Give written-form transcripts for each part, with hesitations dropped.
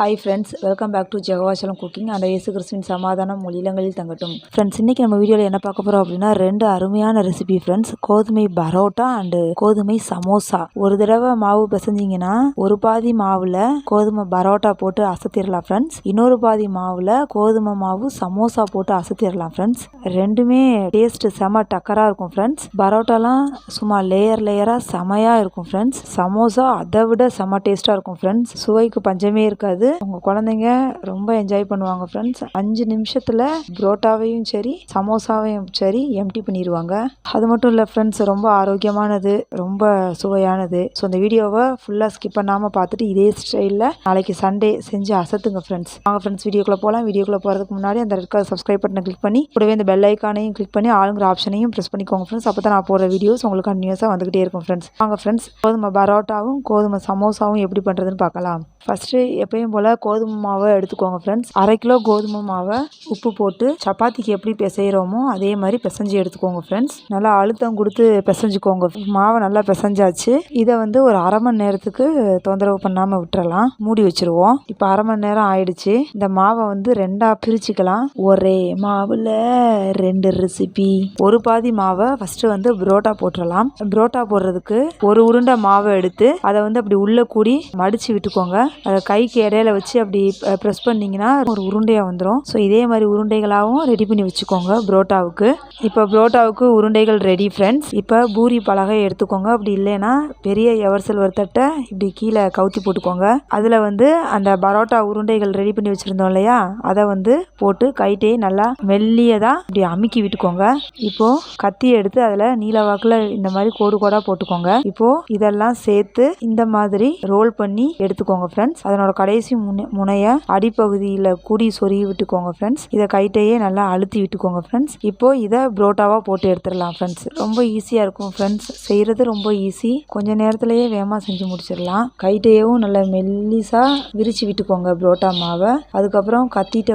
Hi friends, welcome back to Jehovah Shalom cooking and இயேசு கிறிஸ்துவின் சமாதானம் ஒளிலங்களில் தங்கட்டும். ஃப்ரெண்ட்ஸ், இன்றைக்கி நம்ம வீடியோவில் என்ன பார்க்க போகிறோம் அப்படின்னா, 2 அருமையான ரெசிபி ஃப்ரெண்ட்ஸ். கோதுமை பரோட்டா அண்டு கோதுமை சமோசா. ஒரு தடவை மாவு பிசைஞ்சிங்கன்னா ஒரு பாதி மாவில் கோதுமை பரோட்டா போட்டு அசத்திடலாம் ஃப்ரெண்ட்ஸ். இன்னொரு பாதி மாவில் கோதுமை மாவு சமோசா போட்டு அசத்திடலாம் ஃப்ரெண்ட்ஸ். ரெண்டுமே டேஸ்ட்டு செம டக்கராக இருக்கும் ஃப்ரெண்ட்ஸ். பரோட்டாலாம் சும்மா லேயராக செமையாக இருக்கும் ஃப்ரெண்ட்ஸ். சமோசா அதை விட செம டேஸ்ட்டாக இருக்கும் ஃப்ரெண்ட்ஸ். சுவைக்கு பஞ்சமே இருக்காது. உங்க குழந்தைங்க ரொம்ப என்ஜாய் பண்ணுவாங்க ஃப்ரெண்ட்ஸ். 5 நிமிஷத்துல புரோட்டாவையும் சரி சமோசாவையும் சரி எம்டி பண்ணிடுவாங்க. அது மட்டும் இல்லை ஃப்ரெண்ட்ஸ், ரொம்ப ஆரோக்கியமானது, ரொம்ப சுவையானது. ஸோ இந்த வீடியோவை ஃபுல்லாக ஸ்கிப் பண்ணாமல் பார்த்துட்டு இதே ஸ்டைலில் நாளைக்கு சண்டே செஞ்சு அசத்துங்க ஃப்ரெண்ட்ஸ். வாங்க ஃப்ரெண்ட்ஸ், வீடியோக்குள்ளே போகலாம். வீடியோக்குள்ளே போகிறதுக்கு முன்னாடி அந்த ரெட் கலர் சப்ஸ்கிரைப் பட்டனை கிளிக் பண்ணி கூடவே இந்த பெல் ஐக்கானையும் கிளிக் பண்ணி ஆளுங்கிற ஆப்ஷனையும் ப்ரெஸ் பண்ணிக்கோங்க ஃப்ரெண்ட்ஸ். அப்போ தான் நான் போடுற வீடியோஸ் உங்களுக்கு கண்டினியூஸாக வந்துகிட்டே இருக்கும் ஃப்ரெண்ட்ஸ். வாங்க ஃப்ரெண்ட்ஸ், கோதுமை பரோட்டாவும் கோதுமை சமோசாவும் எப்படி பண்ணுறதுன்னு பார்க்கலாம். ஃபஸ்ட்டு எப்பயும் போல் கோதுமை மாவை எடுத்துக்கோங்க ஃப்ரெண்ட்ஸ். 1/2 கிலோ கோதுமை மாவை உப்பு போட்டு சப்பாத்திக்கு எப்படி பிசைகிறோமோ அதே மாதிரி பிசைஞ்சு எடுத்துக்கோங்க ஃப்ரெண்ட்ஸ். நல்லா அழுத்தம் கொடுத்து பிசைஞ்சுக்கோங்க. மாவை நல்லா பிசைஞ்சாச்சு. இதை ஒரு 1/2 மணி நேரத்துக்கு தொந்தரவு பண்ணாமல் விட்டுறலாம். மூடி வச்சுருவோம். இப்போ 1/2 மணி நேரம் ஆயிடுச்சு. இந்த மாவை 2ஆக பிரிச்சுக்கலாம். ஒரே மாவில் 2 ரெசிபி. ஒரு பாதி மாவை ஃபஸ்ட்டு புரோட்டா போட்டுடலாம். புரோட்டா போடுறதுக்கு ஒரு உருண்டை மாவை எடுத்து அதை அப்படி உள்ளே கூடி மடித்து விட்டுக்கோங்க. அதை கைக்கு இடையில வச்சு அப்படி ப்ரெஸ் பண்ணிங்கன்னா ஒரு உருண்டையாக வந்துடும். ஸோ இதே மாதிரி உருண்டைகளாகவும் ரெடி பண்ணி வச்சுக்கோங்க புரோட்டாவுக்கு. இப்போ புரோட்டாவுக்கு உருண்டைகள் ரெடி ஃப்ரெண்ட்ஸ். இப்போ பூரி பலகை எடுத்துக்கோங்க. அப்படி இல்லைன்னா பெரிய எவர்சல் வறுத்தட்டை இப்படி கீழே கவுத்தி போட்டுக்கோங்க. அதில் அந்த பரோட்டா உருண்டைகள் ரெடி பண்ணி வச்சுருந்தோம் இல்லையா, அதை போட்டு கைட்டே நல்லா மெல்லியதாக இப்படி அமுக்கி விட்டுக்கோங்க. இப்போது கத்தியை எடுத்து அதில் நீல வாக்கில் இந்த மாதிரி கோடாக போட்டுக்கோங்க. இப்போது இதெல்லாம் சேர்த்து இந்த மாதிரி ரோல் பண்ணி எடுத்துக்கோங்க ஃப்ரெண்ட்ஸ். அதனோட கடைசி முனையை அடிப்பகுதியில் கூடி சொருகி விட்டுக்கோங்க ஃப்ரெண்ட்ஸ். இதை கைட்டையே நல்லா அழுத்தி விட்டுக்கோங்க ஃப்ரெண்ட்ஸ். இப்போது இதை புரோட்டாவாக போட்டு எடுத்துடலாம் ஃப்ரெண்ட்ஸ். ரொம்ப ஈஸியாக இருக்கும் ஃப்ரெண்ட்ஸ். செய்கிறது ரொம்ப ஈஸி. கொஞ்சம் நேரத்துலேயே வேகமாக செஞ்சு முடிச்சிடலாம். கைட்டையவும் நல்லா மெல்லிஸாக விரித்து விட்டுக்கோங்க புரோட்டா மாவை. அதுக்கப்புறம் கத்திட்ட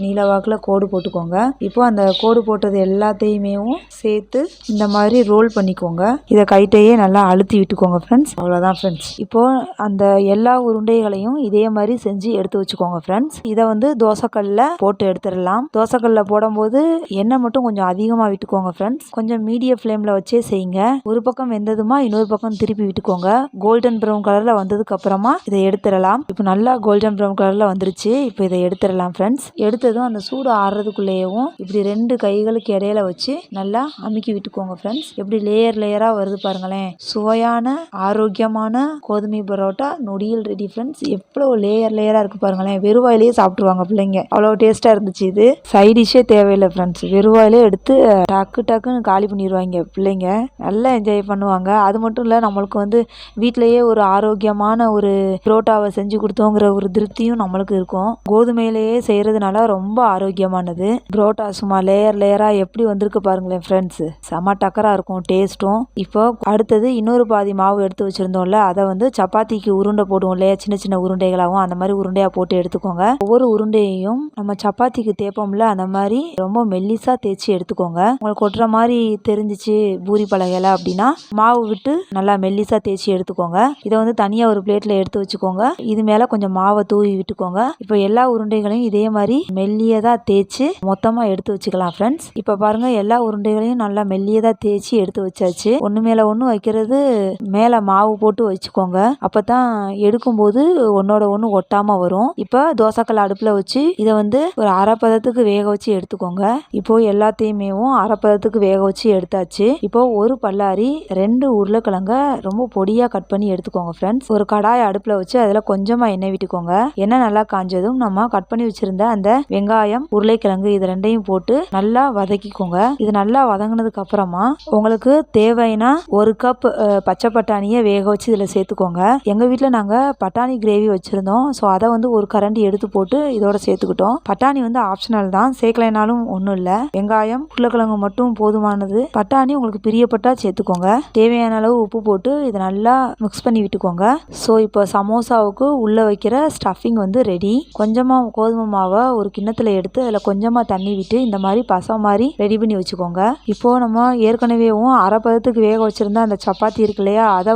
நீலவாக்கில் கோடு போட்டுக்கோங்க. இப்போ அந்த கோடு போட்டது எல்லாத்தையுமே சேர்த்து இந்த மாதிரி ரோல் பண்ணிக்கோங்க. இதை கைட்டையே நல்லா அழுத்தி விட்டுக்கோங்க ஃப்ரெண்ட்ஸ். அவ்வளோதான் ஃப்ரெண்ட்ஸ். இப்போது அந்த எல்லா உருண்டைகளையும் இதே மாதிரி செஞ்சு எடுத்து வச்சுக்கோங்க ஃப்ரெண்ட்ஸ். இதை தோசைக்கல்ல போட்டு எடுத்துடலாம். தோசைக்கல்ல போடும்போது எண்ணெய் மட்டும் கொஞ்சம் அதிகமாக விட்டுக்கோங்க ஃப்ரெண்ட்ஸ். கொஞ்சம் மீடியம் ஃப்ளேமில் வச்சே செய்யுங்க. ஒரு பக்கம் வெந்ததுமா இன்னொரு பக்கம் திருப்பி விட்டுக்கோங்க. கோல்டன் ப்ரௌன் கலரில் வந்ததுக்கு அப்புறமா இதை எடுத்துடலாம். இப்போ நல்லா கோல்டன் ப்ரௌன் கலரில் வந்துருச்சு. இப்போ இதை எடுத்துடலாம் ஃப்ரெண்ட்ஸ். எடுத்ததும் அந்த சூடு ஆறுறதுக்குள்ளேயும் இப்படி 2 கைகளுக்கு இடையில வச்சு நல்லா அமுக்கி விட்டுக்கோங்க ஃப்ரெண்ட்ஸ். எப்படி லேயராக வருது பாருங்களேன். சுவையான ஆரோக்கியமான கோதுமை பரோட்டா நொடியில் ரெடி ஃப்ரெண்ட்ஸ். எவ்வளோ லேயராக இருக்குது பாருங்களேன். வெறுவாயிலேயே சாப்பிட்ருவாங்க பிள்ளைங்க. அவ்வளோ டேஸ்ட்டாக இருந்துச்சு. இது சைடிஷே தேவையில்லை ஃப்ரெண்ட்ஸ். வெறுவாயிலே எடுத்து டக்குன்னு காலி பண்ணிடுவாங்க பிள்ளைங்க. நல்லா என்ஜாய் பண்ணுவாங்க. அது மட்டும் இல்லை, நம்மளுக்கு வீட்டிலையே ஒரு ஆரோக்கியமான ஒரு புரோட்டாவை செஞ்சு கொடுத்தோங்கிற ஒரு திருப்தியும் நம்மளுக்கு இருக்கும். கோதுமையிலேயே செய்கிறதுனால ரொம்ப ஆரோக்கியமானது. புரோட்டா சும்மா லேயராக எப்படி வந்திருக்கு பாருங்களேன் ஃப்ரெண்ட்ஸ். செம டக்கராக இருக்கும் டேஸ்ட்டும். இப்போ அடுத்தது இன்னொரு பாதி மாவு எடுத்து வச்சுருந்தோம்ல, அதை சப்பாத்திக்கு உருண்டை போடுவோம் இல்லையா, சின்ன உருண்டைகளாகவும் அந்த மாதிரி உருண்டையாக போட்டு எடுத்துக்கோங்க. ஒவ்வொரு உருண்டையையும் நம்ம சப்பாத்திக்கு தேய்ப்போம்ல, அந்த மாதிரி ரொம்ப மெல்லிசா தேய்ச்சி எடுத்துக்கோங்க. உங்களுக்கு கொட்டுற மாதிரி தெரிஞ்சிச்சு பூரி பலகையில அப்படின்னா மாவு விட்டு நல்லா மெல்லிசா தேய்ச்சி எடுத்துக்கோங்க. இதை தனியாக ஒரு பிளேட்ல எடுத்து வச்சுக்கோங்க. இது மேலே கொஞ்சம் மாவை தூவி விட்டுக்கோங்க. இப்போ எல்லா உருண்டைகளையும் இதே மாதிரி மெல்லியதாக தேய்ச்சி மொத்தமாக எடுத்து வச்சுக்கலாம் ஃப்ரெண்ட்ஸ். இப்போ பாருங்க, எல்லா உருண்டைகளையும் நல்லா மெல்லியதாக தேய்ச்சி எடுத்து வச்சாச்சு. ஒன்று மேலே ஒன்று வைக்கிறது மேலே மாவு போட்டு வச்சுக்கோங்க. அப்போ தான் எடுக்கும்போது ஒன்னோட ஒன்று ஒட்டாமல் வரும். இப்போ தோசைக்கல் அடுப்பில் வச்சு இதை ஒரு அரை பதத்துக்கு வேக வச்சு எடுத்துக்கோங்க. இப்போ எல்லாத்தையுமே அரை பதத்துக்கு வேக வச்சு எடுத்தாச்சு. இப்போ ஒரு பல்லாரி 2 உருளைக்கிழங்க ரொம்ப பொடியாக கட் பண்ணி எடுத்துக்கோங்க ஃப்ரெண்ட்ஸ். ஒரு கடாயை அடுப்பில் வச்சு அதில் கொஞ்சமாக எண்ணெய் விட்டுக்கோங்க. எண்ணெய் நல்லா காஞ்சதும் நம்ம கட் பண்ணி வச்சிருந்த அந்த வெங்காயம், உருளைக்கிழங்கு இது 2ஐயும் போட்டு நல்லா வதக்கிக்கோங்க. இது நல்லா வதங்கினதுக்கு அப்புறமா உங்களுக்கு தேவைன்னா 1 கப் பச்சை பட்டாணியை வேக வச்சு இதில் சேர்த்துக்கோங்க. எங்கள் வீட்டில் நாங்கள் பட்டாணி கிரேவி வச்சுருந்தோம். ஸோ அதை ஒரு கரண்டி எடுத்து போட்டு இதோட சேர்த்துக்கிட்டோம். பட்டாணி ஆப்ஷனல் தான், சேர்க்கலைனாலும் ஒன்றும் இல்லை. வெங்காயம், உருளைக்கிழங்கு மட்டும் போதுமானது. பட்டாணி உங்களுக்கு பிரியப்பட்டா சேர்த்துக்கோங்க. தேவையான அளவு உப்பு போட்டு இதை நல்லா மிக்ஸ் பண்ணி விட்டுக்கோங்க. ஸோ இப்போ சமோசாவுக்கு உள்ளே வைக்கிற ஸ்டஃபிங் ரெடி. கொஞ்சமாக கோதுமை மாவை ஒரு கிண்ணத்தில் எடுத்து அதில் கொஞ்சமாக தண்ணி விட்டு இந்த மாதிரி பசை மாதிரி ரெடி பண்ணி வச்சுக்கோங்க. இப்போது நம்ம ஏற்கனவே அரை பதத்துக்கு வேக வச்சுருந்த அந்த சப்பாத்தி இருக்கு இல்லையா, அதை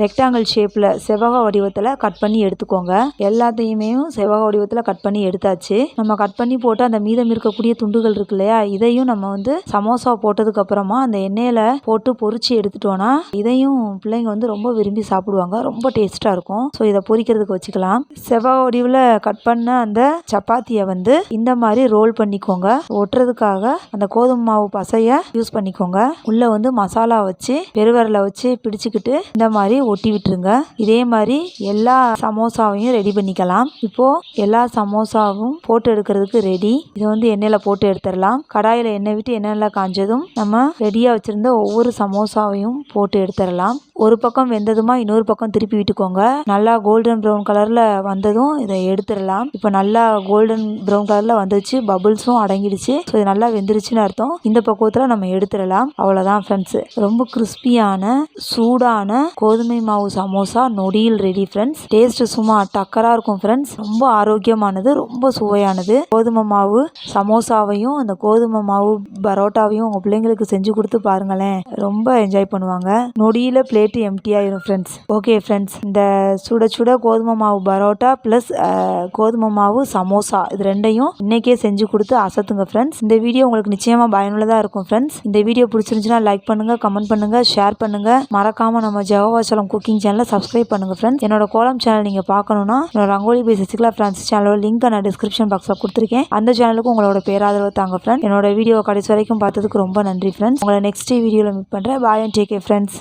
ரெக்டாங்கிள் ஷேப்பில் செவ்வக வடிவத்தில் கட் பண்ணி எடுத்துக்கோங்க. எல்லாத்தையுமே செவ்வக வடிவத்தில் கட் பண்ணி எடுத்தாச்சு. நம்ம கட் பண்ணி போட்டு அந்த மீதம் இருக்கக்கூடிய துண்டுகள் இருக்கு இல்லையா, இதையும் நம்ம வந்து சமோசா போட்டதுக்கு அப்புறமா அந்த எண்ணெயில போட்டு பொரிச்சு எடுத்துட்டோம்னா இதையும் பிள்ளைங்க வந்து ரொம்ப விரும்பி சாப்பிடுவாங்க. ரொம்ப டேஸ்டா இருக்கும். ஸோ இதை பொரிக்கிறதுக்கு வச்சுக்கலாம். செவ்வக வடிவில் கட் பண்ண அந்த சப்பாத்தியை வந்து இந்த மாதிரி ரோல் பண்ணிக்கோங்க. ஒட்டுறதுக்காக அந்த கோதுமை மாவு பசைய யூஸ் பண்ணிக்கோங்க. உள்ள வந்து மசாலா வச்சு பெருவரல வச்சு பிடிச்சுக்கிட்டு இந்த மாதிரி ஒட்டி விட்டுருங்க. இதே மாதிரி எல்லா சமோசாவையும் ரெடி பண்ணிக்கலாம். இப்போ எல்லா சமோசாவும் போட்டு எடுக்கிறதுக்கு ரெடி. இதை வந்து எண்ணெயில போட்டு எடுத்துடலாம். கடாயில எண்ணெய் விட்டு எண்ணெயில் காஞ்சதும் நம்ம ரெடியா வச்சிருந்த ஒவ்வொரு சமோசாவையும் போட்டு எடுத்துடலாம். ஒரு பக்கம் வெந்ததுமா இன்னொரு பக்கம் திருப்பி விட்டுக்கோங்க. நல்லா கோல்டன் ப்ரௌன் கலர்ல வந்ததும் இதை எடுத்துடலாம். இப்போ நல்லா கோல்டன் ப்ரௌன் கலர்ல வந்துச்சு. பபுள்ஸும் அடங்கிடுச்சு. ஸோ இது நல்லா வெந்துருச்சுன்னு அர்த்தம். இந்த பக்குவத்தில் நம்ம எடுத்துடலாம். அவ்வளோதான் ஃப்ரெண்ட்ஸ். ரொம்ப கிறிஸ்பியான சூடான கோதுமை மாவு சமோசா நொடியில் ரெடி ஃப்ரெண்ட்ஸ். டேஸ்ட் சும்மா டக்கராக இருக்கும் ஃப்ரெண்ட்ஸ். ரொம்ப ஆரோக்கியமானது, ரொம்ப சுவையானது. கோதுமை மாவு சமோசாவையும் அந்த கோதுமை மாவு பரோட்டாவையும் உங்கள் பிள்ளைங்களுக்கு செஞ்சு கொடுத்து பாருங்களேன். ரொம்ப என்ஜாய் பண்ணுவாங்க. நொடியில் பிளேட்டு எம்டி ஆயிரும் ஃப்ரெண்ட்ஸ். ஓகே ஃப்ரெண்ட்ஸ், இந்த சுட சுட கோதுமை மாவு பரோட்டா ப்ளஸ் கோதுமை மாவு சமோசா இது ரெண்டையும் இன்னைக்கே செஞ்சு கொடுத்து அசத்துங்க ஃப்ரெண்ட்ஸ். இந்த வீடியோ உங்களுக்கு நிச்சயமாக பயனுள்ளதாக இருக்கும் ஃப்ரெண்ட்ஸ். இந்த வீடியோ பிடிச்சிருந்துச்சுன்னா லைக் பண்ணுங்கள், கமெண்ட் பண்ணுங்கள், ஷேர் பண்ணுங்கள். மறக்காமல் நம்ம ஜெகோவா ஷாலோம் குக்கிங் சேனலை சப்ஸ்கிரைப் பண்ணுங்கள் ஃப்ரெண்ட்ஸ். என்னோட கோலம் சேனல் நீங்கள் பார்க்கணுன்னா என்னோட ரங்கோலி பை சசிகலா ஃப்ரான்சிஸ் சேனலோட லிங்க் நான் டிஸ்கிரிப்ஷன் பாக்ஸில் கொடுத்துருக்கேன். அந்த சேனலுக்கு உங்களோட பேராதரவு தாங்க ஃப்ரெண்ட்ஸ். என்னோட வீடியோ கடைசி வரைக்கும் பார்த்ததுக்கு ரொம்ப நன்றி ஃப்ரெண்ட்ஸ். உங்களை நெக்ஸ்ட் வீடியோவில் மீட் பண்ணுறேன். பாய் அண்ட் டேக் கேர் ஃப்ரெண்ட்ஸ்.